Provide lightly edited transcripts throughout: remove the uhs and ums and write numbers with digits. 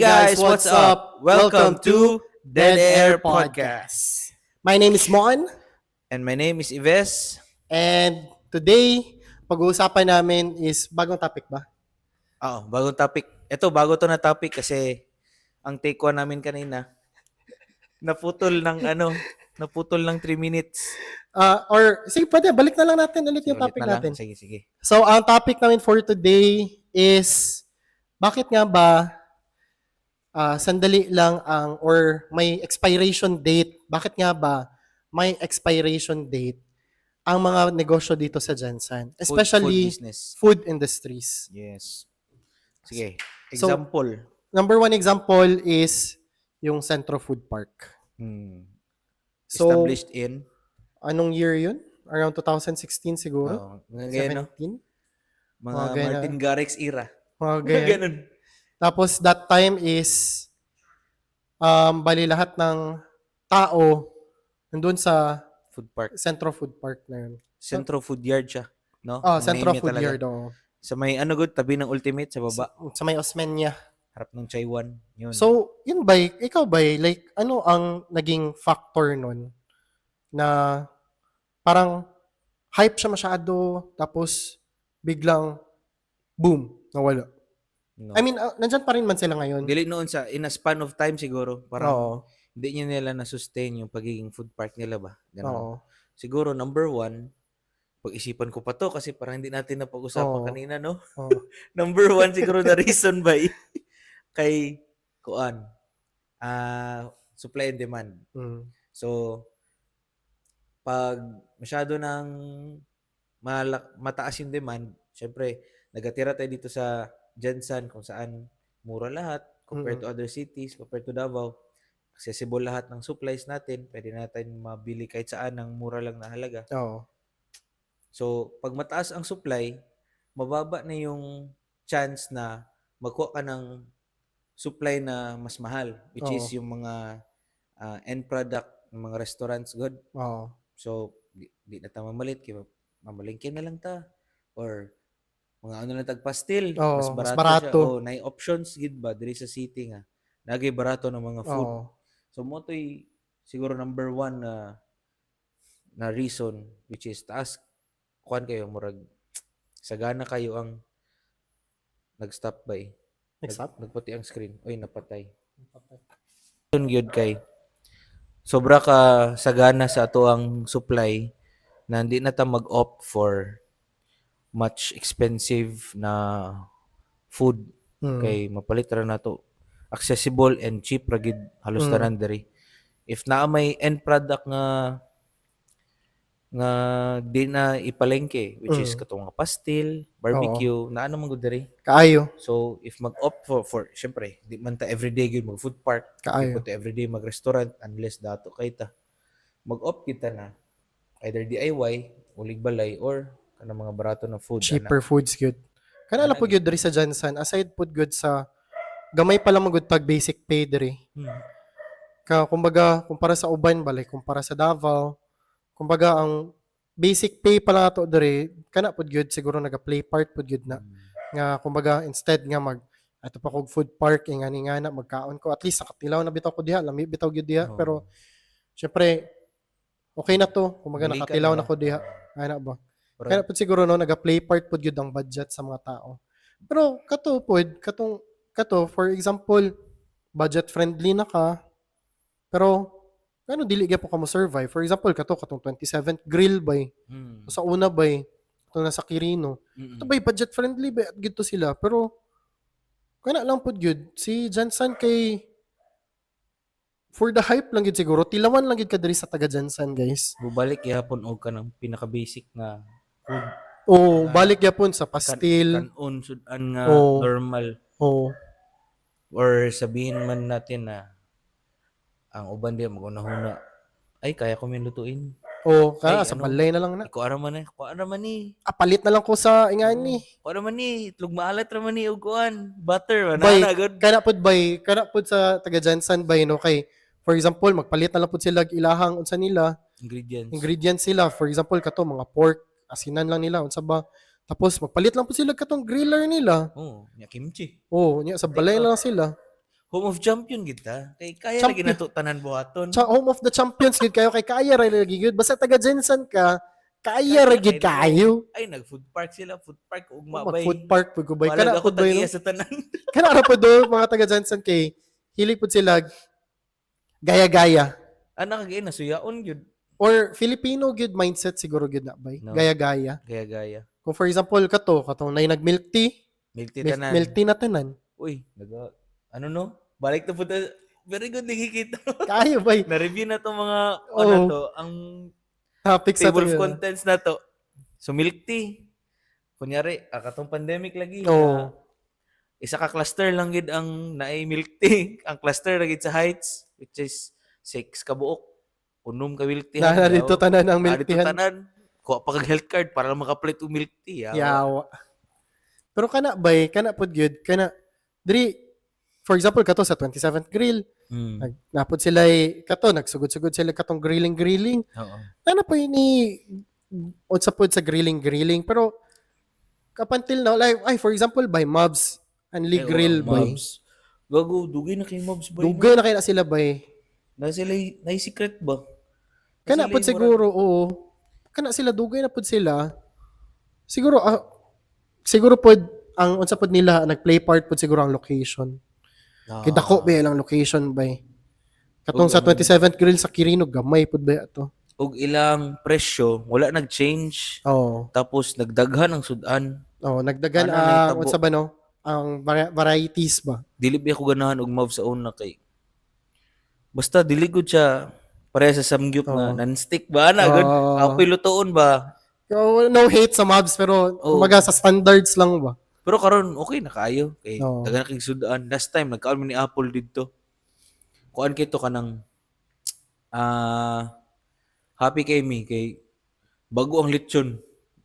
guys, what's up? Welcome to Dead Air Podcast. My name is Mon, And my name is Ives. and today, pag-uusapan namin is bagong topic ba? Bagong topic. Ito, bago to na topic kasi ang take one namin kanina, naputol ng 3 minutes. Sige, pwede, balik na lang natin ulit yung Ulit topic na lang. natin. Sige. So, ang topic namin for today is, bakit nga ba sandali lang or may expiration date, bakit nga ba may expiration date ang mga negosyo dito sa Jensen, especially food business. food industries. Yes. Sige. So, Example. Number one example is yung Centro Food Park. So, Established in anong year yun? Around 2016 siguro? mga ganyan, no? 17? Mga Mga ganyan. Martin Garrix era. Mga Mga ganyan. ganun. Tapos that time is bali lahat ng tao nandun sa Food park. Centro Food Park na yun. Centro Food Yard siya, no? Oh, Ang Centro name niya Food talaga. Yard. Oh. Sa may tabi ng Ultimate sa baba. Sa may Osmeña. Harap ng Chaiwan. Yun. So, yun ba, ikaw ba, like, ano ang naging factor nun na parang hype siya masyado, tapos biglang, boom, nawala. no. I mean, nandyan pa rin man sila ngayon. Dili noon in a span of time siguro, parang Oo. hindi niya nila na-sustain yung pagiging food park nila ba? Ganun. Oo. Siguro number one, pag-isipan ko pa to kasi parang hindi natin napag-usapan Oo. kanina, no? Oo. Number one siguro na reason ba kay supply and demand. Mm. So, pag masyado ng mataas yung demand, syempre, nagatira tayo dito sa Jensen kung saan mura lahat compared to other cities, compared to Davao. Accessible lahat ng supplies natin. Pwede natin mabili kahit saan ng mura lang na halaga. Oo. So, pag mataas ang supply, mababa na yung chance na magkuha ka ng supply na mas mahal, which is yung mga end product ng mga restaurants good. Oo. So, di na ta mamalit, kaya mamalingkin na lang ta. Or, mga lang tagpastil, Oo, mas mas barato, barato. siya. Na options, gid ba, diri sa city nga. Nagay barato ng mga food. Oo. So, mo to'y siguro number one na reason, which is taas, kuhan kayo, murag, sagana kayo ang nag-stop by. Nagpati ang screen. Oy, napatay. Yun gyud kay sobra ka sagana sa ato ang supply na hindi na ta mag-opt for much expensive na food kay mapalit ra na to accessible and cheap ra gid halos tanan diri. If naa may end product nga di na ipalengke, which is katong mga pastil, barbecue, naa naman gud diri. Kaayo. So if mag-opt for syempre di man ta everyday gyud mag food park, di Kaayo. ta everyday mag restaurant unless dato kay ta. Mag-opt kita na either DIY, ulig balay or kanang mga barato na food Cheaper foods good. Kana po good diri sa Jensen, aside po good sa gamay pa lang magud pag basic pay diri. Kumbaga, kumpara sa uban balay, kumpara sa Davao, kumbaga ang basic pay pa lang ato diri, kana po good siguro naga-play part po good na. Nga kumbaga instead nga ato pa kog food park nga na magkaon ko, at least nakatilaw na bitaw ko diha, lami bitaw gyud diha, pero syempre okay na to, kumbaga Balikan nakatilaw na. na ko diha. Ana ba? Kaya po siguro no naga-play part po gyud ang budget sa mga tao. Pero kato for example, budget friendly na ka. Pero ano dili gyud po ka mo survive. For example, katong 27th grill bay. Sa una bay, katong nasa Quirino. Ito bay budget friendly bay at gito sila. Pero kana lang pud gyud si Jensen kay for the hype lang gyud siguro, tilawan lang gyud ka diri sa taga Jensen, guys. Bubalik gyapon og kanang pinaka-basic na food. Balik gyapon sa pastil. Kanon sudan nga Oo. normal. Or sabihin man natin na ang uban di magunahuna. Ay, kaya ko min lutuin. Kaya Ay, sa balay na lang na. Kuha raman ni. Palit na lang ko sa ingan ni. Kuha raman ni. Itlog maalat raman ni og kuan. Butter man Bay, na good. kana pud sa taga Jensen bay no kay for example magpalit na lang pud sila ilahang unsa nila ingredients sila. For example kato mga pork, asinan lang nila unsa ba. Tapos magpalit lang pud sila katong griller nila. Nya kimchi. Nya sa balay lang sila. Home of champion kita. Kay kaya lagi Champion. nato tanan buhaton. Home of the champions gid kayo kay kaya ra lagi gid. Basta taga Jensen ka, kaya ra gid kayo. Ay nag-food park sila, food park ugma Mag bay. food park pud ko bay. Balag Kana ako pud bay no. tagiya sa tanan. Kana ra pud do mga taga Jensen kay hilig pud sila gaya-gaya. Ana kagay nasuyaon gyud. Or Filipino good mindset siguro good na bay. No. Gaya-gaya. Gaya-gaya. Kung for example katong nay nag-milk tea, Milk tea tanan. milk tea na tanan. Uy, ano no? Balik na po very good nakikita. Kayo bay. Na-review na to mga Oo. ano to, ang Topic sa table of to. contents na to. So milk tea. Kunyari, katong pandemic lagi. Oo. Isa ka cluster lang gid ang naay milk tea. Ang cluster lagi sa Heights, which is 6 ka buok. Unom ka milk tea. Na dito tanan ang milk Dito tea. tanan. Kuha pa kag health card para makapalit og milk tea. Yawa. Pero kana bay, kana pud gyud, kana diri for example kato sa 27th grill, napod sila kato nagsugod-sugod sila katong grilling. Oo. Ano po ini unsa pod sa grilling pero up until now like ay for example by Mobs Unli Grill bay. Mobs. Gago, dugay na kay Mobs bay. Dugay na kay na sila bay. Na sila na secret ba? Kana pod siguro oo. Kana sila dugay na pod sila. Siguro pod ang unsa pod nila nag-play part pod siguro ang location. Kay dako ba lang location bay. Katong sa 27th grill sa Quirino gamay pod ba ato. Og ilang presyo wala nag-change. Oo. Tapos nagdaghan ang sudan. Oo, nagdagan Ano na ang itabo? unsa ba no? Ang varieties ba? Dili ba ako ganahan og Mobs sa una kay. Basta dili gud siya pareha sa samgyup nga non-stick ba na gud. Apoy lutoon ba? No hate sa Mobs pero Oo. kumbaga sa standards lang ba? Pero karon okay na kaayo kay Oo. daghan kay sudan. Last time nagkaon mi ni Apple didto. Kuan kay to kanang happy kay mi kay bago ang lechon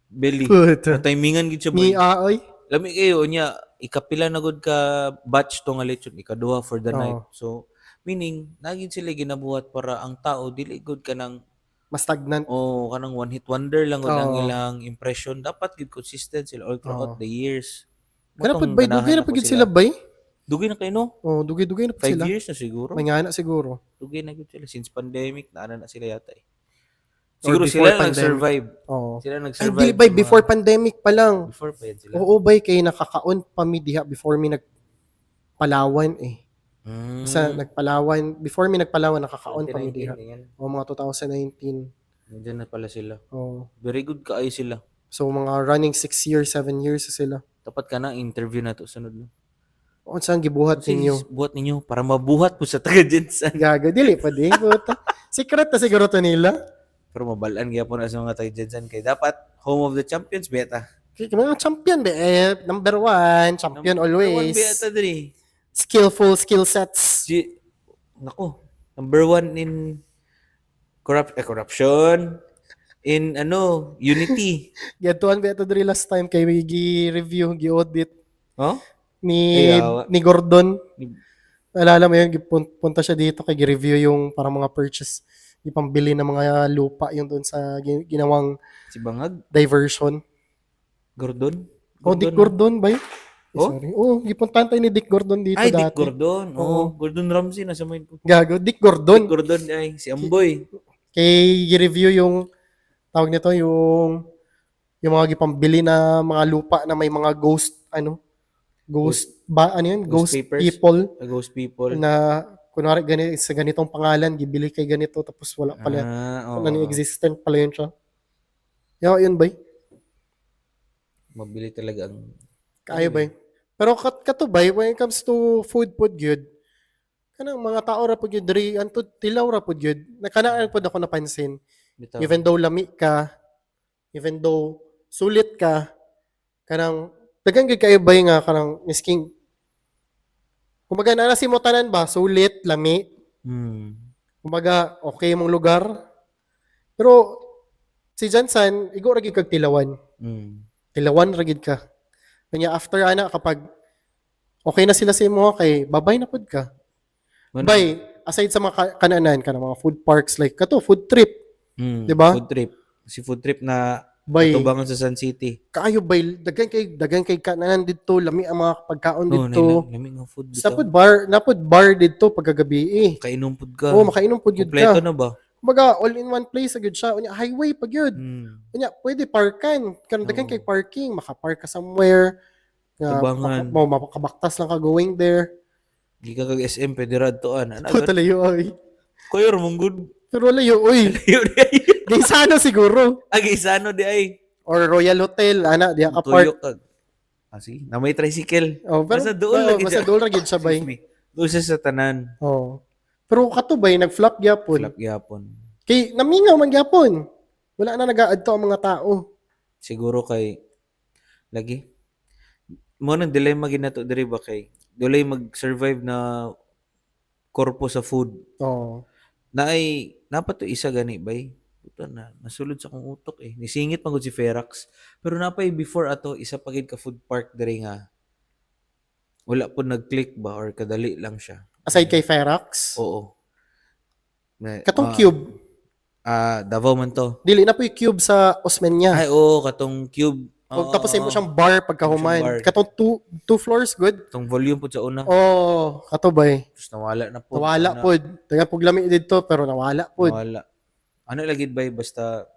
belly. Puta. Timingan gid siya Ni boy. aoy. Lami kayo nya ikapila na gud ka batch to nga lechon, ikaduha for the Oo. night. So meaning nagin sila ginabuhat para ang tao dili gud kanang Mas stagnant. kanang one hit wonder lang gud ang Oo. ilang impression. Dapat gid consistent sila all throughout Oo. the years. Kana Motong pod bay ganahan dugay na ako pod gid sila bay. Dugay na kayo no? Oh, dugay na pod 5 sila. years na siguro. May nga na siguro. Dugay na gud sila since pandemic na sila yata eh. Or Siguro before sila pandemic. nag-survive. Oo. Sila Ay, nag-survive. dili bay sa mga- before pandemic pa lang. Before pa yan sila. Oo bay kay nakakaon pa mi diha before mi nagpalawan eh. Mm. Sa nagpalawan, before mi nagpalawan nakakaon pa mi 2019 diha. na yan. O mga 2019. Nandiyan na pala sila. Oh. Very good kaayo sila. So mga running 6 years, 7 years na sila. Dapat ka na interview na to sunod. No? O saan gibuhat ninyo? Buhat ninyo para mabuhat po sa taga Jensen. Gaga, dili pa din. Puta. Secret na siguro to nila. Pero mabalaan gyapon na sa mga taga Jensen kay dapat home of the champions beta. Kaya mga champion be, number 1, champion always. Beta diri. Skillful skill sets. Nako, number 1 in corruption in unity. Gatuan be ito diri last time kay gi-review, gi-audit Oh? ni Ayaw. ni Gordon. Ni- Alala mo yun, punta siya dito kay gi-review yung para mga purchase, ipambili ng mga lupa yung doon sa ginawang Si Bangag, diversion. Gordon. Dick Gordon ba yun? Oh? Sorry. Gipuntahan tayo ni Dick Gordon dito Ay, dati. Dick Gordon. Oo. Gordon Ramsay nasa mind ko. Gago, Dick Dick Gordon. Gordon ay si Amboy. Kay gi-review yung tawag nito yung mga gipambili na mga lupa na may mga ghost Ghost papers? people Ghost people. na kunwari sa ganitong pangalan gibili kay ganito tapos wala pala Oo. non-existent pala yun siya. Yun ba? Mabili talaga ang Kaayo ba? Pero kato ba when it comes to food good kanang mga tao ra pud gyud diri antud tilaw ra pud gyud nakanaan pud ako napansin bitaw. even though lami ka even though sulit ka kanang daghang gyud kayo ba nga kanang misking kumbaga na si mo tanan ba sulit lami kumbaga okay mong lugar pero si Jansan igo ra gyud kag tilawan tilawan ra gyud ka kanya after ana kapag okay na sila sa imo kay babay na pud ka bay aside sa mga kananan kanang mga food parks like kato food trip. Diba? Food trip. Si food trip na Bay, Katubangan sa Sun City. kaayo bay, daghan kay kananan dito, lami ang mga pagkaon No, dito. lami nga food Sa bitaw. napod bar dito pagkagabi eh. Kainom pud ka. Oh, makainom pud gyud Kompleto ka. na ba? Kumbaga, all in one place agad siya. Unya, highway pag yun. Hmm. Unya, pwede parkan. Kanang daghan Oo. kay parking, makapark ka somewhere. Tubangan. Makabaktas lang ka going there. Di ka kag SM pwede radtoan. Ana Ito talayo ay. Koyor mong good. Pero layo, uy. Layo di ay. Gaysano siguro. Agisano di ay. Or Royal Hotel, ana, diha ka park. Tuyok kag. Sige, na may tricycle. Oh, pero, Basta doon lagi basta doon lagi siya bay. Excuse me. Doon siya sa tanan. Oh. Pero kato bay, nag-flop gyapon. Flap gyapon. Kay namingaw man gyapon. Wala na nag-aadto ang mga tao. Siguro kay lagi mo nang dilemma ginato diri ba kay dulay mag-survive na korpo sa food. Oh. Naay napato isa gani bay. Puta na nasulod sa kong utok eh. Nisingit man gud si Ferax. Pero napay before ato isa pa gid ka food park diri nga wala po nag-click ba or kadali lang siya. Aside kay Ferax, Oo. katong Cube. Davao man to. Dili na po yung Cube sa Osmeña. Ay, oo, katong cube. O, tapos mo siyang bar pagkahuman. Bar. Katong two floors, good? Itong volume po sa una. Oh, kato bay. Tapos nawala na po. Nawala Ano, po. Taga puglami dito, pero nawala po. Nawala. Ano lagid ba basta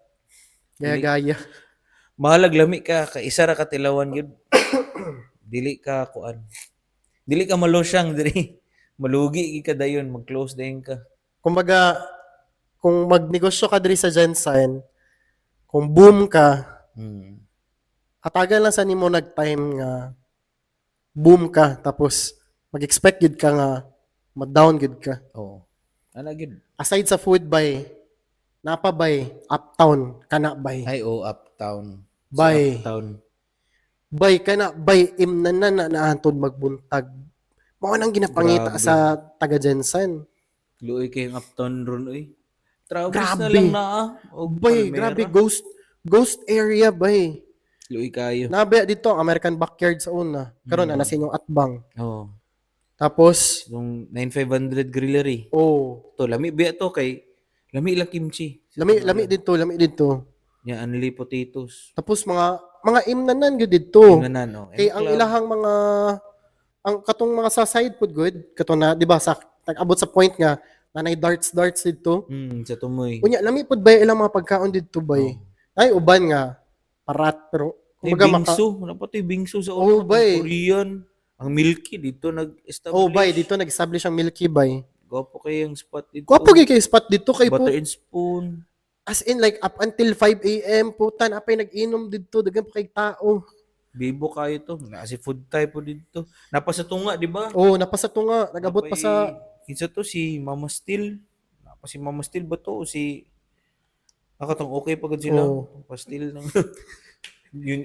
Gaya-gaya. mahalag lami ka isa ra ka tilawan gyud. Dili ka kuan. Dili ka malosyang diri. Malugi ka dayon, mag-close dayon ka. Kumbaga, kung magnegosyo ka diri sa Jensen, kung boom ka, Hmm. atagan lang sa nimo nag-time nga boom ka, tapos mag-expect gid ka nga ma-down gid ka. Oo. Ana gyud. Aside sa food bay, napa bay, uptown, kana bay. Ay, uptown. Bay. Uptown. Bay kana bay imnanan na naantod magbuntag. Mao nang ginapangita Grabe. sa taga Jensen. Luoy kayong uptown ron oy. Travis na Grabe. lang na og Bay, Palmera. grabe ghost area bay. Luoy kayo. Nabi dito American Backyard sa una. Karon na sa inyong atbang. Oo. Tapos Yung 9500 grillery. oh, To lami biya to kay lami lang kimchi. lami dito. Nya unli potatoes. Tapos mga imnanan gyud dito. Ingnanan no. Kay ang ilahang mga ang katong mga sa side food good, katong na, di ba, sa nag-abot sa point nga nanay darts dito. Sa tumoy. Unya lami pud bay ilang mga pagkaon dito bay. Ay uban nga parat pero Ay, kumbaga bingsu. Wala pa to bingsu sa Oh, una. bay. Korean. Ang Milky dito nag-establish. oh bay dito nag-establish ang Milky Bay. Gwapo kayong spot dito. Kuwapo gyud kay spot dito kay po Butter and spoon. as in like up until 5 AM putan apay nag-inom dito daghan pa kay tao. Bibo kayo to. Kasi food type po dito. Napasa tunga, di ba? Oh napasa to nga nagabot pa sa Kinsa to si Mama Steel. Napa si Mama Steel ba to? O si tong okay pagod sila. Oh. Pastil ng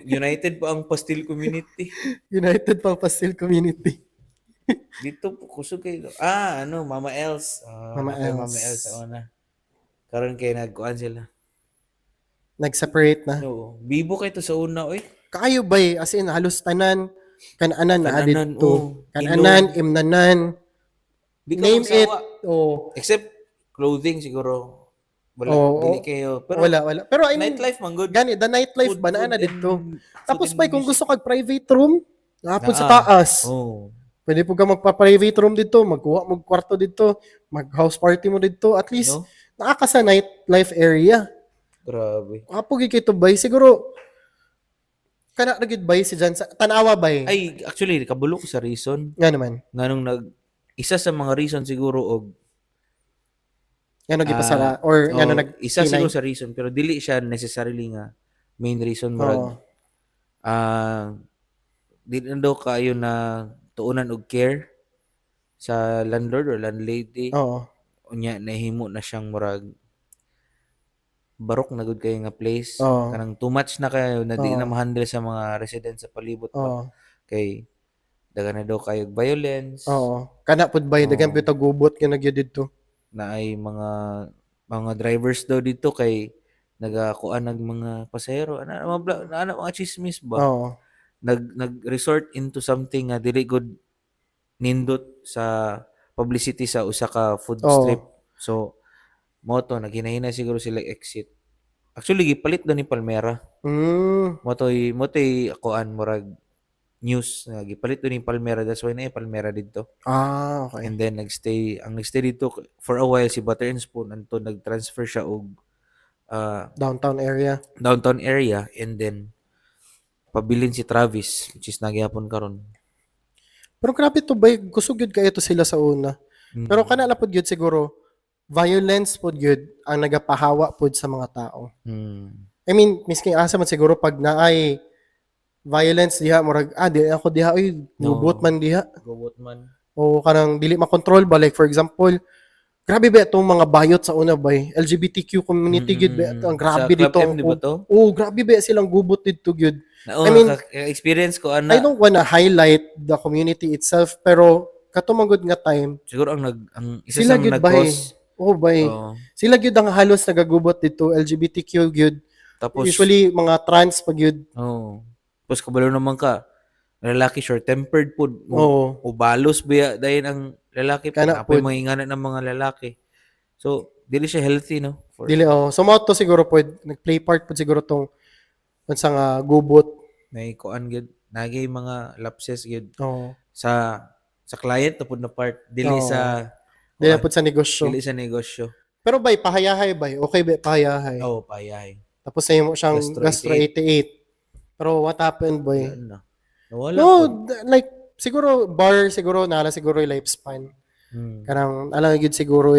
United pa ang pastil community. United pang Pastel Community. Dito po kusog kayo. Mama Els. Mama Mama Els. Els sa una. Karon kay nagkuan sila. Nag-separate na. No, bibo kay to sa una oy. Kayo bay as in halos tanan kananan na Kananan, dito. oh. Kananan, imnanan, Di ka name it. magsawa. Oh, Except clothing siguro. Wala, Oo. dili kayo. Pero wala. Pero I mean, nightlife man good. gani, the nightlife Food- ba na food dito? and- Tapos food pa and kung music. gusto kag private room, napod sa Naa. taas. Oh. Pwede po ka magpa-private room dito, magkuha mo kwarto dito, mag-house party mo dito. At least, No? nakaka sa nightlife area. Grabe. Apo gid kay to bay. Siguro, kana na gid bay si Jan. Tanawa bay. Ay, actually, kabulo ko sa reason. Nga naman. Isa sa mga reason siguro og Nga no gipasara. Or nga no isa kinay. siguro sa reason pero dili siya necessarily nga main reason murag Oo. di na daw kayo na tuunan og care sa landlord or landlady. Oo. Unya nahimo na siyang murag barok na gud kayo nga place. Oo. Kanang too much na kayo na di Oo. na ma-handle sa mga residents sa palibot pa. Oo. Kay daga na daw kayo violence. Oo. Kana pud bay daghan Oo. pud gubot nga nagyud dito. Na ay mga drivers daw dito kay nagakuan ng mga pasahero mga chismis ba Oo. nag-resort into something nga dili good nindot sa publicity sa usa ka food Oo. strip so mo to naghinahina siguro sila exit Actually gipalit daw ni Palmera. Mm. Motoy akoan murag news nga gipalit daw ni Palmera, that's why na Palmera dito. Okay. And then nagstay dito for a while si Butter and Spoon anto nag-transfer siya og Downtown area. downtown area, and then pabilin si Travis which is nagyapon karon. Pero grabe to bay, kusog gyud kayo to sila sa una. Pero Mm. kana lapod gyud siguro violence pod gyud ang nagapahawa pod sa mga tao. I mean, miski asa man siguro pag naay violence diha murag di ako diha oy gubot man diha Gobot man. o kanang dili makontrol ba, like for example grabe ba itong mga bayot sa una bay LGBTQ community gyud ba ang Sa grabe Club dito. M, di ba to? Grabe ba silang gubot dito gyud. I I mean, experience ko I ana. don't wanna highlight the community itself, pero katumangod nga time, Siguro ang isa sila sa gyud bay. nag-cause. Bay. Oo. Sila gyud ang halos nagagubot dito, LGBTQ gyud. Tapos Usually mga trans pag gyud. Tapos kabalo naman ka, lalaki short-tempered po. Oo. O balos ba dayon ang lalaki po. Kana Apoy pod. mga ingana ng mga lalaki. So, dili siya healthy, no? Dili So mo to siguro pod nag-play part pod siguro tong unsa nga gubot. May kuan gyud, nagay mga lapses gyud Oo. sa client na pod na part, dili Oo. sa Dili pod sa negosyo. dili sa negosyo. Pero bay pahayahay bay. Okay bay pahayahay. Payay. Tapos sa mo siyang Gastro Gastro 88. Pero what happened bay? Yan na. Nawala No, po. like siguro bar siguro nala siguro yung lifespan. Karang alam gyud siguro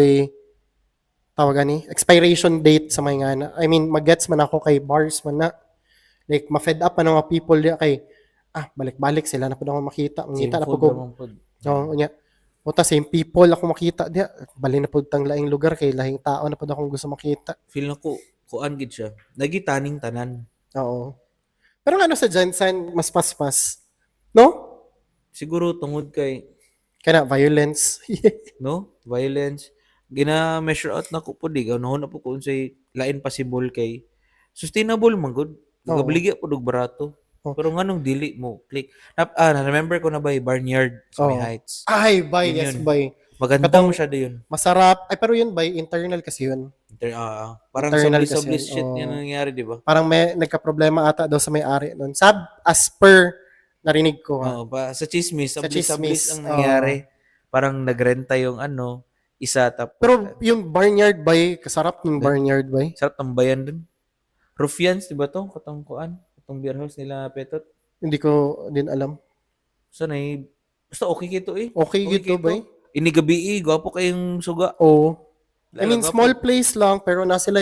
tawag ani expiration date sa mga ngana. I mean magets man ako kay bars man na. Like ma-fed up man ang mga people diya kay balik-balik sila na pud ako makita. Mangita na pud ko. Nya. Uta same people ako makita diya. Bali na pud tang laing lugar kay lahing tao na pud akong gusto makita. Feel na ko kuan gid siya. Nagitaning tanan. Oo. Pero ano sa Jensen mas paspas. No? Siguro tungod kay Kana violence. violence, gina-measure out na ko po di ganoon na po kung say lain possible kay sustainable man gud. Nagabligya po og barato. Pero nganong dili mo click. Na-remember ko na ba Barnyard sa May Heights. Ay, bay, Yun yes, yun. bay. Maganda mo siya yun. Masarap. Ay, pero yun, bay, internal kasi yun. Parang Internal sublis kasi shit yun. yan ang nangyari, di ba? Parang may nagka-problema ata daw sa may-ari nun. As per narinig ko. Sa chismis, Sa sublis chismis, ang nangyari. Parang nagrenta yung isa tapos Pero yung barnyard bay, kasarap ng barnyard bay. sarap tambayan dun. Ruffians, di ba to? Katangkuan. Itong beer house nila Petot. Hindi ko din alam. Basta okay kito eh. Okay gitu bay. Ini gabi gwapo kayong suga. Oo. I mean, Lala, small place lang, pero na sila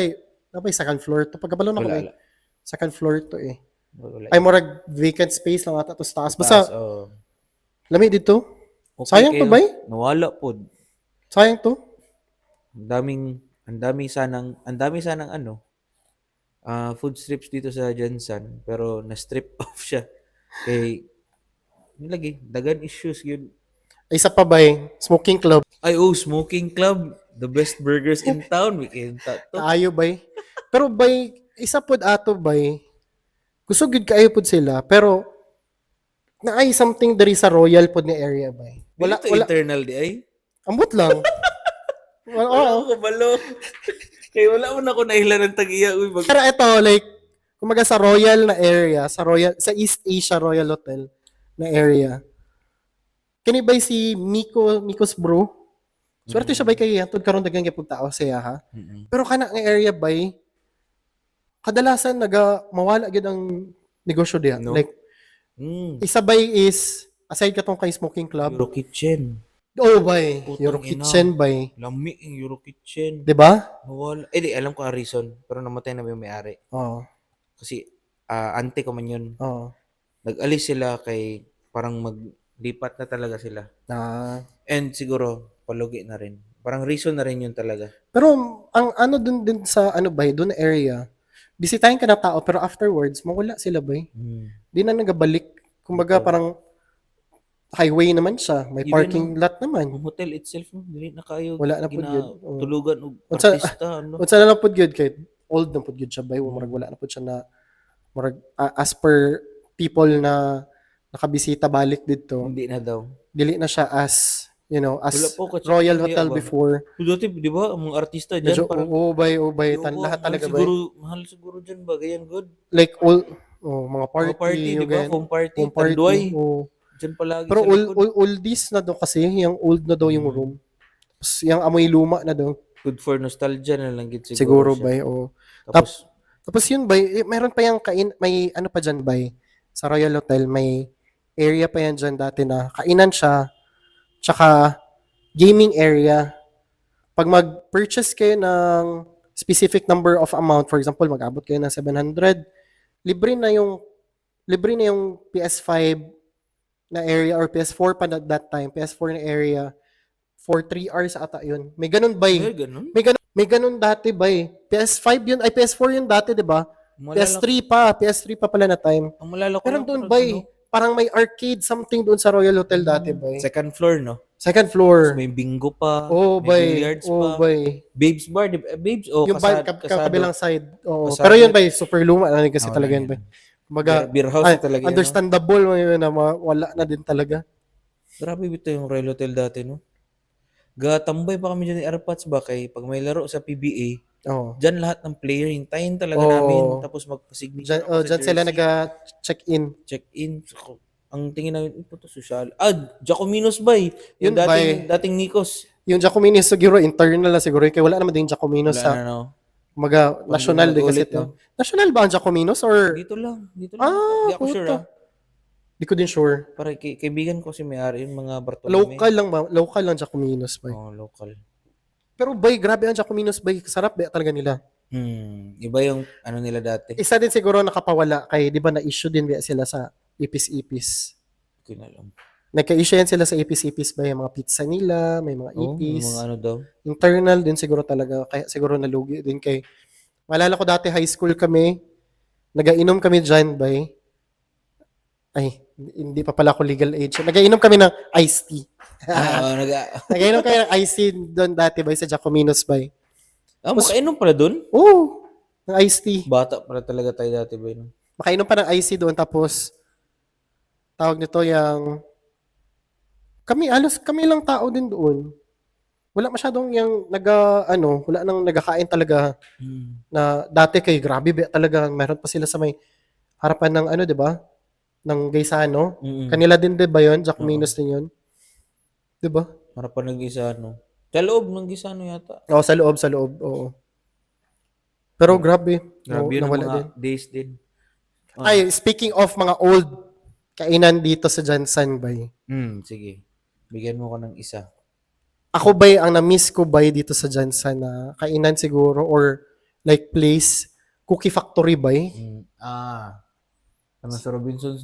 second floor to. Pagkabalo na ko Wala. second floor to Wala. Ay, morag vacant space lang ata to sa taas. Basta, Taas, lami dito. okay Sayang to kayo. bay. Nawala po. Sayang to. Ang dami sanang food strips dito sa Jensen, pero na-strip off siya. Kay lagi dagan issues yun. Isa pa bay, smoking club. Ay, smoking club, the best burgers in town. Weekend to. Kaayo bay. Pero bay, isa pod ato bay. Gusto gud kaayo pod sila, pero naay something diri sa Royal pod ni area bay. Wala internal di ay. Ambot lang. Wala ko kabalo. Kay wala man ako nahilan ng tag-iya. Pero ito, like, kumaga sa Royal na area, sa East Asia Royal Hotel na area. Kani bay si Miko's bro. Swerte siya bay kay antod karon daghang gyapon tao siya ha. Pero kana nga area bay kadalasan mawala gyud ang negosyo diha. No? Like isa bay is aside katong kay smoking club. Euro Kitchen. Bay. Euro Kitchen bay. Lami ang Euro Kitchen. 'Di ba? Nawala. Di alam ko ang reason, pero namatay na yung may-ari. Oo. Kasi ante ko man yun. Oo. Nag-alis sila kay parang maglipat na talaga sila. And siguro palugi na rin. Parang reason na rin yun talaga. Pero ang ano dun sa doon area, bisitahin ka na tao pero afterwards mawala sila bay. Di na nagabalik. Kumbaga parang highway naman siya, may Even parking lot naman. Yung hotel itself, dili na kayo Wala na pud yun. tulugan og Unsa- artista Unsa na lang pud gyud kay old na pud gyud siya bay, murag wala na pud siya na murag as per people na nakabisita balik dito. Hindi na daw. Dili na siya as as Wala po ka Royal check-in Hotel ba? before. Dati, di ba, ang mga artista Medyo dyan, parang, ubay, Yoko, lahat mahal talaga ba? siguro, mahal siguro dyan ba? Ganyan good. Like all, mga Mga party, party, di yung ba? ganyan, Foam party, home party, Tanduay. oh. Dyan palagi Pero sa likod. oldies na daw kasi, yung old na daw yung room. Tapos yung amoy luma na daw. Good for nostalgia na lang gid siguro Siguro siya. ba, oh. Tapos, Tapos yun ba, meron pa yung may ano pa dyan ba, sa Royal Hotel, may area pa yan dyan dati na kainan siya, tsaka gaming area. Pag mag-purchase kayo ng specific number of amount, for example, mag-abot kayo ng 700, libre na yung PS5 na area or PS4 pa that time, PS4 na area for 3 hours ata yun. May ganun ba? ganun. May ganun dati ba? PS5 yun, ay PS4 yun dati, 'di ba? Malala, PS3 pa pala na time. ang malala ko Pero lang, doon parang ba? ano, Parang may arcade something doon sa Royal Hotel dati ba? second floor, no? Second Tapos floor. may bingo pa, Oh, may bay. billiards Oh, pa. bay. Babes bar, di ba? Babes, oh, Yung kasado. kabilang side. Oo. Kasado. Pero yun ba, super luma na rin kasi Ah, talaga wala yun ba. yan. Kumbaga, Beer house na talaga yan, no? understandable mo yun na wala na din talaga. Grabe bito yung Royal Hotel dati, no? Gatambay pa kami dyan ni Arpats ba kay pag may laro sa PBA, Oo. dyan lahat ng player, hintayin talaga Oo. namin. Tapos magpa-signature ako sa Dyan sila jersey. nag-check-in. Check-in. So, ang tingin namin, ito to social. Jacominos ba eh? Yun Yung ba dating Nikos. Yung Giacominis siguro, internal na siguro. Kaya wala naman din Giacominos Wala sa, na, no? kumaga, national din kasi ulit, ito. no? National ba ang Giacominos or? Dito lang. Ah, Hindi ako sure, puto. Di ko din sure. Para kaibigan ko si may-ari, yung mga Bartolome. Local lang Giacominos ba? Oh, local. Pero bay, grabe ang Giacominos bay. Sarap ba talaga nila? Iba yung ano nila dati. Isa din siguro nakapawala kay, di ba na-issue din ba sila sa Ipis-Ipis. Hindi ko alam. Nagka-issue yan sila sa Ipis-Ipis ba yung mga pizza nila, may mga Oh, ipis. yung mga ano daw. Internal din siguro talaga. Kaya siguro nalugi din kay. Maalala ko dati high school kami, nagainom kami dyan bay. Ay, hindi pa pala ako legal age. Nagainom kami ng iced tea. Nagainom kami ng iced tea doon dati bay sa Giacominos bay. Makainom pala dun? Oo, ng iced tea. Bata pala talaga tayo dati ba yun? Makainom pa ng iced tea doon tapos tawag nito yung kami lang tao din doon. Wala masyadong yung wala nang nagakain talaga na dati kay grabe ba talaga meron pa sila sa may harapan ng 'di ba? Ng Gaisano. Kanila din 'di ba 'yon? Giacominos din 'yon. 'Di ba? Harapan ng Gisano. Sa loob ng Gisano yata. Oo, sa loob, oo. Pero grabe. Grabe yun ang nawala mga din. days din. Ay, speaking of mga old kainan dito sa Jansan Bay. Sige. Bigyan mo ko ng isa. Ako bay, ang na-miss ko bay dito sa Jansan na kainan siguro or like place, Cookie Factory bay. Ano sa Robinsons?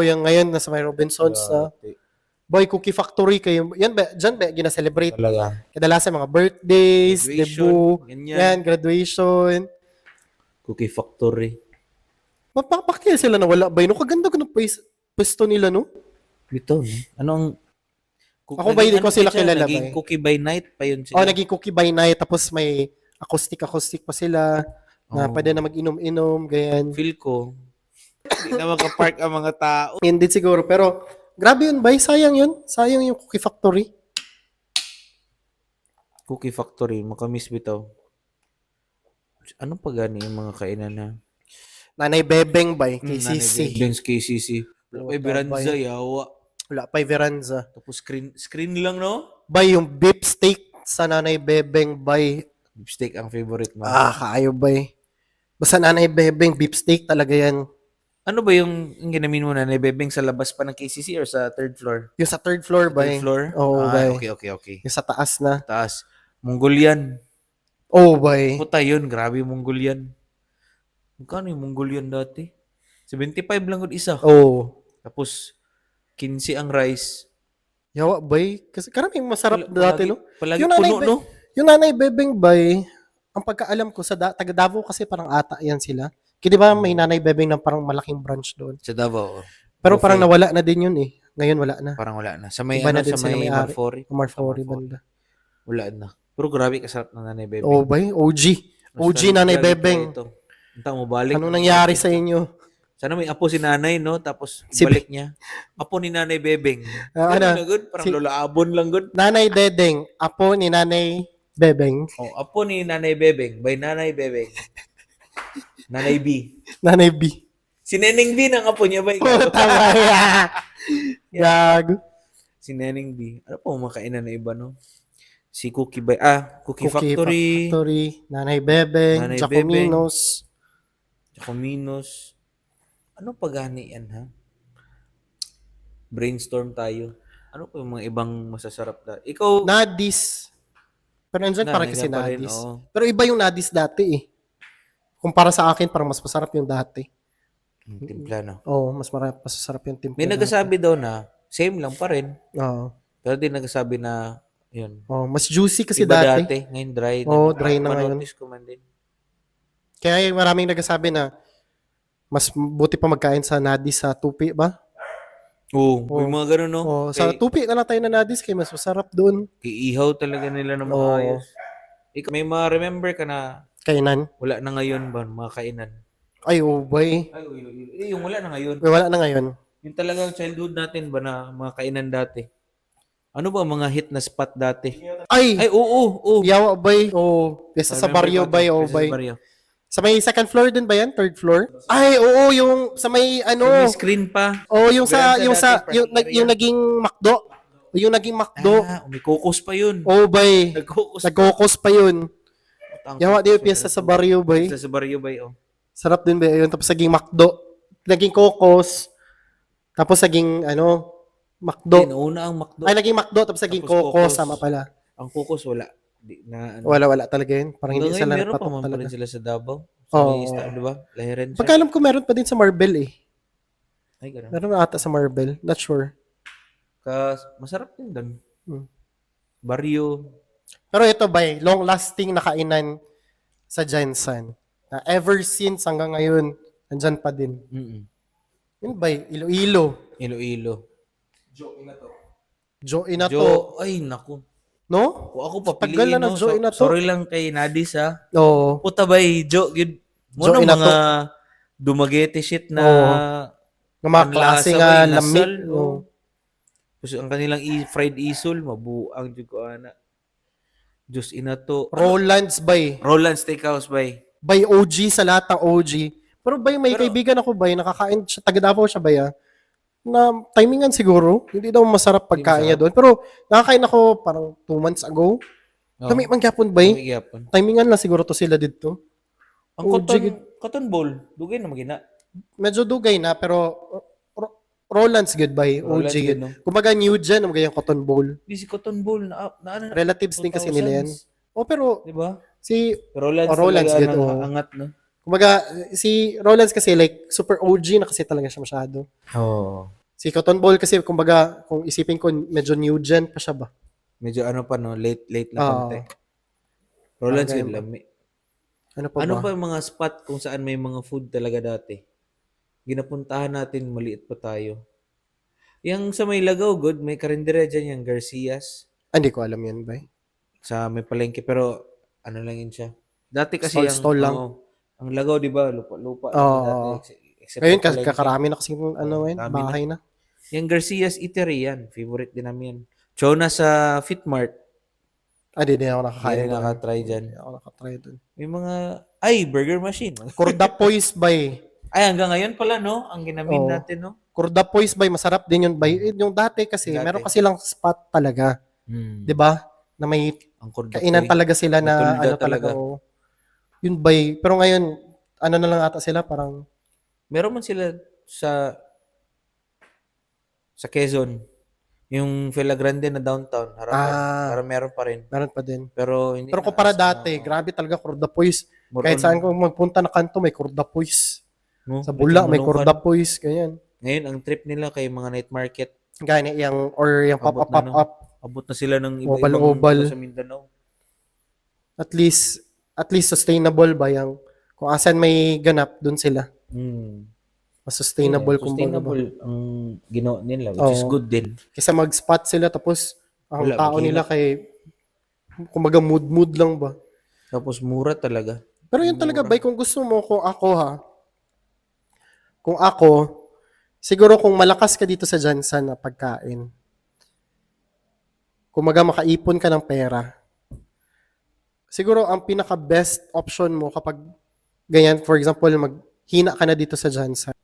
Yung ngayon nasa may Robinsons na. Boy, Cookie Factory kayo. Yan ba, dyan ba gina-celebrate? Talaga. Kadalasan mga birthdays, Graduation, debut, ganyan. graduation. Cookie Factory. Mapapakil sila na wala bay. No, kaganda ko ng pwesto nila, no? Ito, no? Anong... Ako ba, hindi ko sila kilala ba? Naging Cookie by Night pa yun sila. Naging Cookie by Night. Tapos may acoustic pa sila na pwede na mag-inom-inom, ganyan. Feel ko, hindi na makapark ang mga tao. Hindi siguro, pero grabe yun, bay. Sayang yun. Sayang yung Cookie Factory. Cookie Factory, makamiss bitaw. Anong pagani yung mga kainan na? Nanay Bebeng, bay. KCC. Benz KCC. May Beranza, yawa. Wala pa yung Veranza. Tapos screen lang, no? Bay, yung beef steak sa Nanay Bebeng, bay. Beef steak ang favorite mo. Kaayo, bay. Basta Nanay Bebeng, beef steak talaga yan. Ano ba yung ginamin mo na Bebeng sa labas pa ng KCC or sa third floor? Yung sa third floor, bay. Third floor? Oo, bay. Okay. Yung sa taas na. Taas. Mongolian. Bay. Puta yun, grabe yung Mongolian. Magkano yung Mongolian dati? 75 lang gud isa. Tapos 15 ang rice. Yawa, bay. Kasi karaming masarap dati, no? Palagi Yung puno, no? Yung Nanay Bebeng, bay, ang pagkaalam ko sa taga Davao kasi parang ata yan sila. Kaya di ba may Nanay Bebeng na parang malaking branch doon? Sa Davao. Pero parang nawala na din yun eh. Ngayon wala na. Parang wala na. Sa may Iba na din sa sila may may-ari. Marfori. Marfori banda. Wala na. Pero grabe kasarap ng Nanay Bebeng. Bay. OG. OG Nanay Bebeng. Ito. Antang mo balik. Anong nangyari sa inyo? Sana may apo si nanay, no? Tapos Si balik niya. Apo ni Nanay Bebeng. ano, Ganun na good. Parang si Lola Abon lang good. Nanay Dedeng, apo ni Nanay Bebeng. Oh, apo ni Nanay Bebeng. By Nanay Bebeng. Nanay B. Nanay B. Si Neneng B ng apo niya ba? Oh, tama yan. Gago. Si Neneng B. Ano po mga kainan na iba, no? Si Cookie Bay. Cookie Cookie Factory. Factory, Nanay Bebeng, Nanay Jacominos. Jacominos. Ano pagani yan, ha? Brainstorm tayo. Ano po yung mga ibang masasarap na? Ikaw, Nadis. Pero nandyan para kasi nandiyan pa rin, Nadis. oo. Pero iba yung Nadis dati eh. Kumpara sa akin, parang mas masarap yung dati. Yung timpla, no? Oo, mas masarap yung timpla. May nagsasabi daw na, same lang pa rin. Oo. Pero di nagsasabi na, yun. Oh, mas juicy kasi Iba dati. dati. Ngayon dry na. Oo, dry na ngayon. Manotis ko man din. Kaya yung maraming nagsasabi na mas buti pa magkain sa Nadis sa tupi ba? Oo, Oo. may mga ganun, no? Oh, sa tupi na lang tayo na Nadis kaya mas masarap doon. Iihaw talaga nila ng Oo. maayos. Ikaw, may remember ka na Kainan. wala na ngayon ba, mga kainan? Ay, oh boy. Ay, yung wala na ngayon. Wala na ngayon. Yung talagang childhood natin ba na mga kainan dati? Ano ba mga hit na spot dati? Ay, Ay, oo. yawa bay. Oh, piyesta sa baryo bay, oh bay. Sa may second floor din ba yan? Third floor? Ay, oo, yung sa may ano. May screen pa. Oh, yung sa dati, yung naging McDo. Yung naging McDo. May kokos pa yun. Oh, bay. Nagkokos. Nagkokos pa yun. Yawa di yung piyesta sa baryo bay. Sa baryo ba yun? Sarap din ba yun? Tapos naging McDo. Naging kokos. Tapos naging ano, McDo. Una ang McDo. Ay, naging McDo. Tapos naging Tapos kokos. Cocos. Sama pala. Ang kokos wala. Di, na, ano. Wala talaga yun. Parang hindi Hanggang sila ngayon, meron pa napatok man pa talaga. rin sila sa Davao. Sa Oo. may di ba? Lahiran siya. Pagkaalam ko meron pa din sa Marble eh. Ay, ganun. Meron na ata sa Marble. Not sure. Masarap din doon. Hmm. Baryo. Pero ito ba long lasting na kainan sa Jensen. Na ever since hanggang ngayon, nandyan pa din. Mm-mm. Yun ba Iloilo. Iloilo. Jo Inato. Jo, ay, naku. No? Kung ako Tagal papiliin, na no? Jo Inato. Sorry lang kay Nadis, ha? Oo. Puta ba, Jo, yun. Jo Mo Inato. mga dumagete shit na Ng mga klase nga nasal, lamig. oh. Kasi ang kanilang fried isol, mabuang jud ko ana. Diyos Inato. Roland's Roland Steakhouse, bay. By OG sa lahat ng OG. Pero may Pero- kaibigan ako nakakain siya, taga Davao siya na timingan siguro. Hindi daw masarap pagkain niya doon. Pero nakakain ako parang 2 months ago. Kami man gyapon May gyapon. Timingan lang siguro to sila dito. Ang OG cotton ball, dugay na magina. medyo dugay na pero Roland's good OG Roland's good. good, no? Kumbaga new gen ang yung cotton bowl. Di si cotton ball na ano, Relatives din kasi nila yan. 2000s, Oh pero di ba? si Roland's, Roland's talaga good, ang oh. angat, no? kumbaga si Roland's kasi like super OG na kasi talaga siya masyado. Oo. Si Cotton Ball kasi kumbaga kung isipin ko medyo new gen pa siya ba. Medyo ano pa, no? Late na Oo. konti. Roland's Okay. good lami. Ano pa Ano ba? pa yung mga spot kung saan may mga food talaga dati? Ginapuntahan natin, maliit pa tayo. Yung sa may Lagaw, good, may karindera dyan, yung Garcias. Hindi ko alam yan ba. Sa may palengke, pero ano lang yun siya. Dati kasi Stall lang. ang Lagaw, di ba, lupa Oo. dati. Except Ngayon for palengke. kakarami na kasi ano ngayon, dami na. bahay na. Yung Garcias Eatery yan, favorite din namin yan. Chona sa Fitmart, Hindi ako nakakain. kaya doon. nakatry dyan. Hindi ako nakatry doon. May mga, burger machine. Kurdapoys bay. Ay, hanggang ngayon pala, no? Ang ginamin Oo. natin, no? Kurdapoys bay, masarap din yun bay. Yung dati kasi, Dati. meron kasi lang spot talaga. 'Di ba? Na may Ang kurda kainan talaga sila na Matulda ano talaga. talaga. Oh. Yun bay. Pero ngayon, ano na lang ata sila, parang Meron man sila sa Quezon. Yung Villa Grande na downtown, harapan. Para meron pa rin. meron pa din. Pero hindi Pero na kumpara as dati, na- grabe talaga kurdapoys. more Kahit on, saan kung magpunta na kanto, may kurdapoys. no? Sa Bula, may Manukan. kurdapoys. Ganyan. Ngayon, ang trip nila kay mga night market, Gaya yung, or yung Abot pop-up, na, no? pop-up. abot na sila ng Obal, iba-ibang obal. lugar sa Mindanao. At least sustainable ba yung, kung asan may ganap, dun sila. Mas sustainable Yeah, kung sustainable ang ginawa nila, which is Oo. good din. Kaysa mag-spot sila, tapos ang Wala, tao maghila. nila kay, kumbaga mood lang ba. Tapos mura talaga. Pero yun talaga, Mura. bay, kung gusto mo, kung ako ha, kung ako, siguro kung malakas ka dito sa Jansan na pagkain, kumaga makaipon ka ng pera, siguro ang pinaka-best option mo kapag ganyan, for example, maghina ka na dito sa Jansan,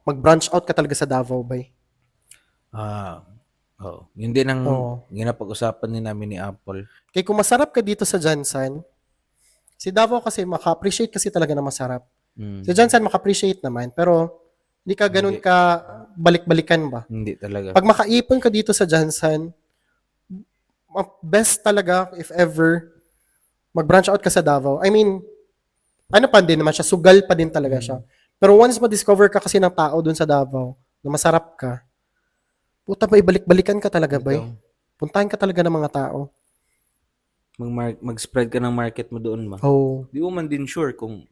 mag-branch out ka talaga sa Davao Bay. Yun din ang Oo. ginapag-usapan din namin ni Apple. Kaya kung masarap ka dito sa Jansan, si Davao kasi maka-appreciate kasi talaga na masarap. Sa Jansan maka-appreciate naman, pero hindi ka ganun Hindi. ka balik-balikan ba? Hindi talaga. Pag makaipon ka dito sa Jansan, best talaga if ever mag-branch out ka sa Davao. I mean, ano pa din naman siya, sugal pa din talaga siya. Pero once ma-discover ka kasi ng tao dun sa Davao na masarap ka, puta ba, ibalik-balikan ka talaga ba? Ikaw, Puntahan ka talaga ng mga tao. mag-spread ka ng market mo doon ba? Oh. Di mo man din sure kung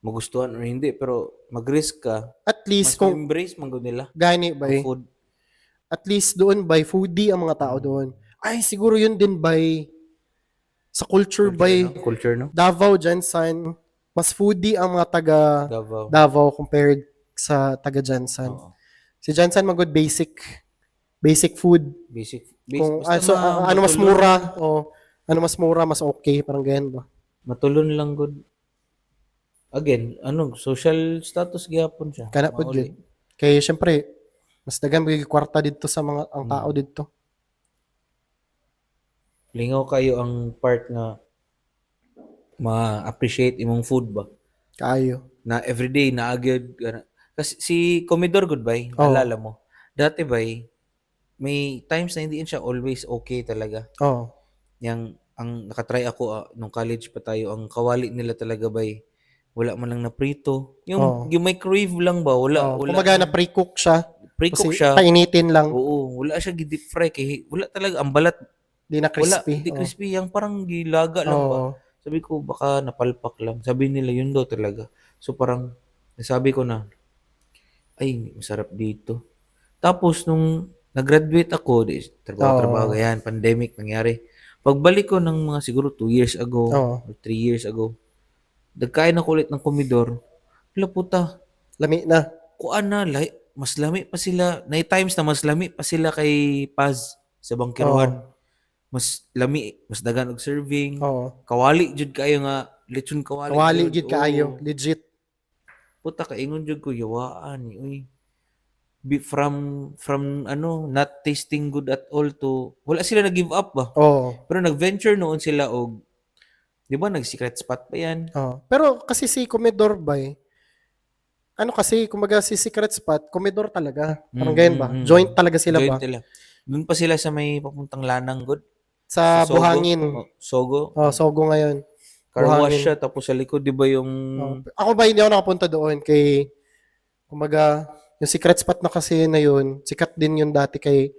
magustuhan or hindi, pero mag-risk ka. At Mas least kung embrace man gud nila gani ba, ang food. at least doon by foodie ang mga tao doon. Ay, siguro yun din by sa culture by No? Culture, no? Davao, Jansan, mas foodie ang mga taga Davao. Davao compared sa taga Jansan. Oo. Si Jansan magod basic food. Basic. Kung Basta ano mas matulon. mura o ano mas mura, mas okay, parang ganyan ba. Matulon lang good. Again, social status gyapon siya. Kana po Mauli. gyud. Kaya syempre mas dagan magiging kwarta dito sa mga ang tao dito. Lingaw kayo ang part nga ma-appreciate imong food ba? Kaayo. Na everyday naagyod kasi si Comedor good bay, Oo. naalala mo. Dati bay may times na hindi siya always okay talaga. Oh. Yang ang nakatry ako nung college pa tayo, ang kawali nila talaga bay wala man lang na prito. Yung microwave lang ba? Wala. Kumaga na pre-cook siya. Pre-cook Kasi siya. painitin lang. Oo, wala siya gi-deep fry kay wala talaga ang balat. Di na Wala, crispy. hindi crispy. Yang parang gilaga lang ba? Oo. Sabi ko, baka napalpak lang. Sabi nila, yun daw talaga. So parang, nasabi ko na, ay, masarap dito. Tapos, nung nag-graduate ako, trabaho, yan, pandemic nangyari. Pagbalik ko ng mga siguro 2 years ago, or 3 years ago, nagkain ako ulit ng komedor. Wala puta, Lami na. kuan na, mas lami pa sila. Night times na mas lami pa sila kay Paz sa Bangkiruan. Mas lami, mas dagan og serving. Oo. Kawali jud kayo nga lechon kawali. Kawali jud. gid kaayo, Oo. legit. Puta kaingon jud ko yawaan uy. From not tasting good at all to wala sila nag-give up ba. Oo. Pero nag-venture noon sila og 'di ba nag-secret spot pa yan. Oo. Pero kasi si Comedor Bay, ano kasi, kumaga si Secret Spot, Comedor talaga. Parang ganyan ba? Joint talaga sila Joint ba? nila. Doon pa sila sa may papuntang Lanang good. Sa Sogo. Buhangin. Sogo. Sogo ngayon. Car wash Buhangin. siya tapos sa likod 'di ba yung Ako ba hindi ako nakapunta doon kay kumaga yung Secret Spot na kasi na yun, sikat din yun dati kay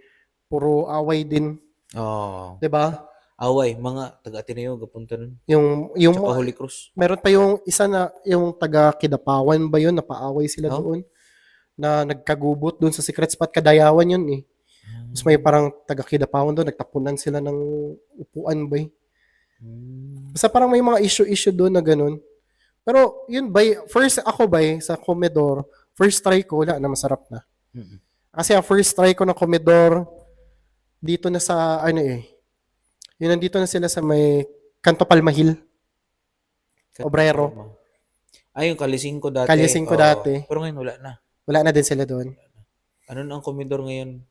puro away din, oh, 'di ba? away mga taga Ateneo gapunta nun. Yung Tsaka Holy Cross. meron pa yung isa na yung taga Kidapawan ba yun, napaaway sila doon na nagkagubot doon sa Secret Spot, Kadayawan yun eh. Tapos may parang taga Kidapawan doon, nagtapunan sila ng upuan ba eh. Basta parang may mga issue doon na ganun. Pero yun ba, first ako ba sa Comedor, first try ko, wala na, masarap na. Kasi ang first try ko ng Comedor, dito na sa, yun nandito na sila sa may Canto Palmahil. Obrero. Ay, yung Kalising ko dati. Kalising ko dati. Pero ngayon wala na. Wala na din sila doon. Ano na ang komedor ngayon?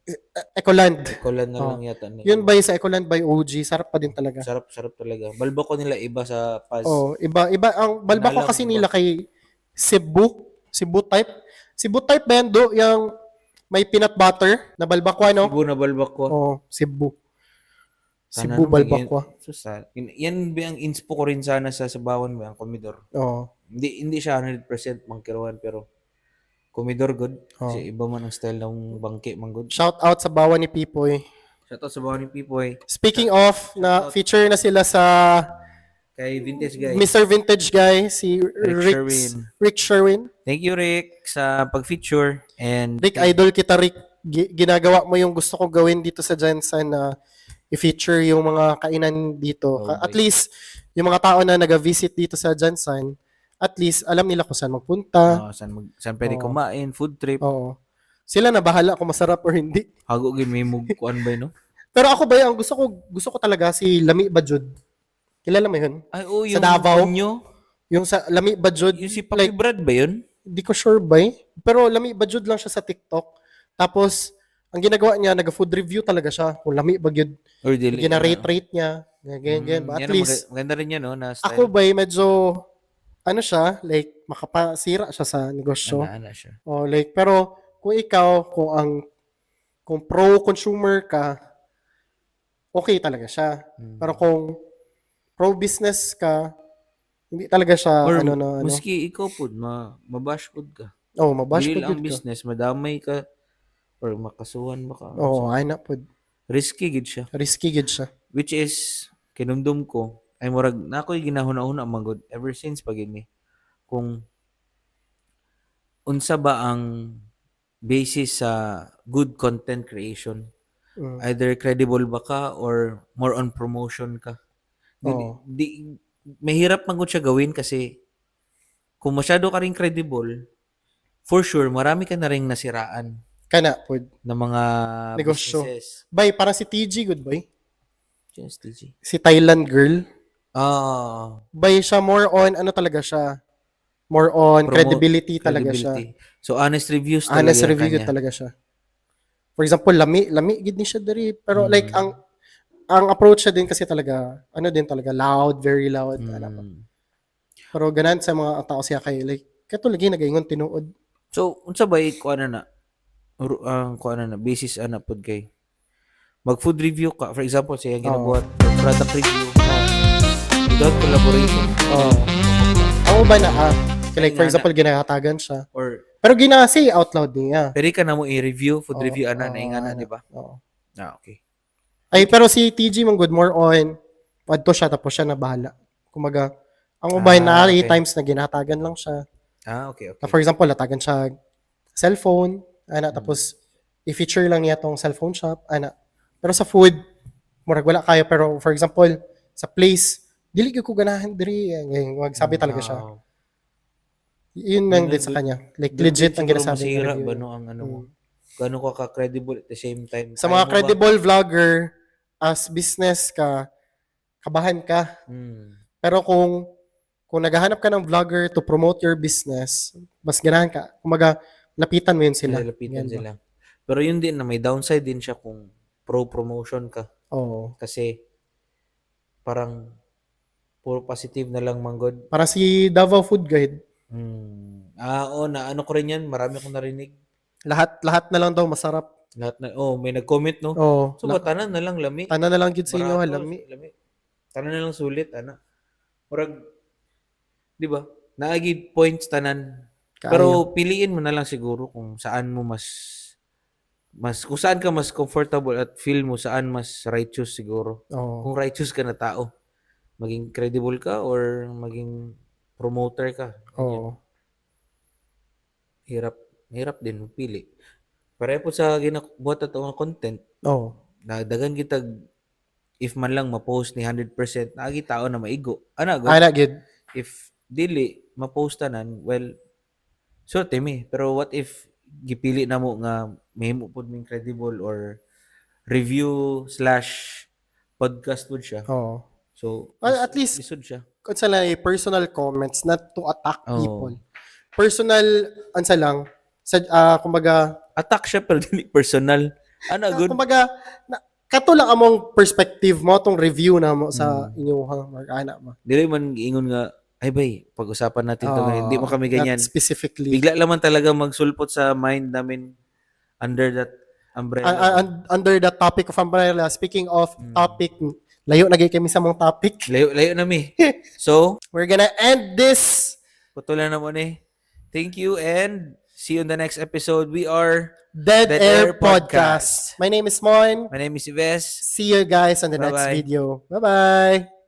Ecoland. Ecoland na lang yata. Yun ba sa Ecoland by OG, sarap pa din talaga. Sarap talaga. Balbako nila iba sa Paz. Iba ang balbako kasi nila kay Cebu type. Cebu type ba yan do? Yung may peanut butter na balbakwa, no? Cebu na balbakwa. Cebu. Sana Cebu balbakwa. Yan ba ang inspo ko rin sana sa Sabawan ba ang komedor? Hindi siya 100% mangkiruan pero komedor good. Kasi iba man ang style ng bangke man good. Shout out sa Bawan ni Pipoy. Shout out sa Bawan ni Pipoy. Speaking of, na feature na sila sa kay Vintage Guy. Mr. Vintage Guy, si Rick Sherwin. Thank you, Rick, sa pag-feature. And Rick, idol kita, Rick. Ginagawa mo yung gusto ko gawin dito sa Jansan na i-feature yung mga kainan dito. At least, yung mga tao na nag-visit dito sa Jansan, At least, alam nila kung saan magpunta. Saan pwede Oo. kumain, food trip. Oo. Sila na bahala kung masarap or hindi. Hago gid may kuan ba no? Pero ako ba, ang gusto ko talaga si Lami Bajud. Kilala mo yun? Ay, oh, Sa yung Davao? Kunyo. Yung sa Lami Bajud, Yung si Papi like, Brad ba yun? hindi ko sure ba eh. Pero Lami Bajud lang siya sa TikTok. Tapos, ang ginagawa niya, nag-food review talaga siya. Kung Lami Bajud, Or dili? gina-rate niya. Ganyan. At least, maganda rin yan, no? Na style. ako ba medyo, ano siya, like, makapasira siya sa negosyo. Ana siya. Oh, like, pero, kung ikaw, kung pro-consumer ka, okay talaga siya. Pero kung pro-business ka, hindi talaga siya, Or ano. maski ikaw po, mabash po ka. Oh, mabash Dili po ang yun ka. business, madamay ka or makasuhan ba ka. Oo, ay na po. Risky gid siya. Risky gid siya. Which is, kinumdum ko, ay murag, na ako'y ginahuna-una magod ever since pag ini. Kung, unsa ba ang basis sa good content creation? Either credible ba ka or more on promotion ka? Oo. Mahirap man gud siya gawin kasi kung masyado ka rin credible, for sure, marami ka na rin nasiraan Kana po. ng mga Negosyo. businesses. Bay, parang si TG, good boy. Just TG. Si Thailand girl. Bay, siya more on, ano talaga siya? More on credibility talaga siya. So, honest reviews talaga Honest review kanya. talaga siya. For example, lami gid ni siya diri. Pero like, ang approach siya din kasi talaga, loud, very loud. Pero ganan sa mga tao siya kay, like, kato lagi nagaingon tinuod. So, unsa ba kuan na basis ana pod kay mag food review ka, for example, siya ginabuhat product review without collaboration. Ako ba na like for example ginahatagan siya or pero ginasi out loud niya. Pero ka na mo i-review food review ana na ingana, di ba? Okay. Ay pero si TG man good more on wadto siya tapos siya na bahala. Kumaga ang ubay na okay. times na ginahatagan lang siya. Okay. Na for example, latagan siya cellphone, tapos i-feature lang niya tong cellphone shop, Pero sa food, murag wala kayo. Pero for example, sa place, dili ko ganahan diri. Magsabi talaga siya. Yun lang din sa kanya. Like legit ang ginasabi niya. Ba no ang ano mo? Gaano ka ka-credible at the same time? Sa mga credible vlogger, as business ka, kabahan ka. Pero kung naghahanap ka ng vlogger to promote your business, mas ganahan ka. Kumaga, lapitan mo yun sila. Lapitan sila. Pero yun din na may downside din siya kung pro-promotion ka. Oo. Kasi parang puro positive na lang manggod. Para si Davao Food Guide. Ano ko rin yan. Marami akong narinig. Lahat na lang daw masarap. May nag-comment, no? So, tanan na lang lami. Tanan na lang gid sa inyo, lami. Tanan na lang sulit, Murag, di ba? Naagi points tanan. Pero piliin mo na lang siguro kung saan mo kung saan ka mas comfortable at feel mo saan mas righteous siguro. Kung righteous ka na tao, maging credible ka or maging promoter ka. Hirap din pili. Pareho po sa ginabuhat at mga content. Nadagan kita if man lang ma-post ni 100%, naagi tao na maigo. Gid. If dili ma-post tanan, well, sorte mi. Pero what if gipili na mo nga mahimo pod ming credible or review/podcast pod siya. So, at least isod siya. Kung sala personal comments not to attack people. Personal lang kumbaga attack siya pero dili personal. Good. Kumbaga kato lang among perspective mo tong review na mo sa inyo mo. Dili man giingon nga ay bay, pag-usapan natin to hindi mo kami ganyan. Specifically. Bigla lang talaga magsulpot sa mind namin under that umbrella. Under that topic of umbrella. Speaking of topic, layo na kami sa mong topic. Layo na mi. So, we're gonna end this. Putulan na mo ni. Thank you and see you in the next episode. We are Dead Air Podcast. My name is Mon. My name is Ives. See you guys on the next video. Bye-bye.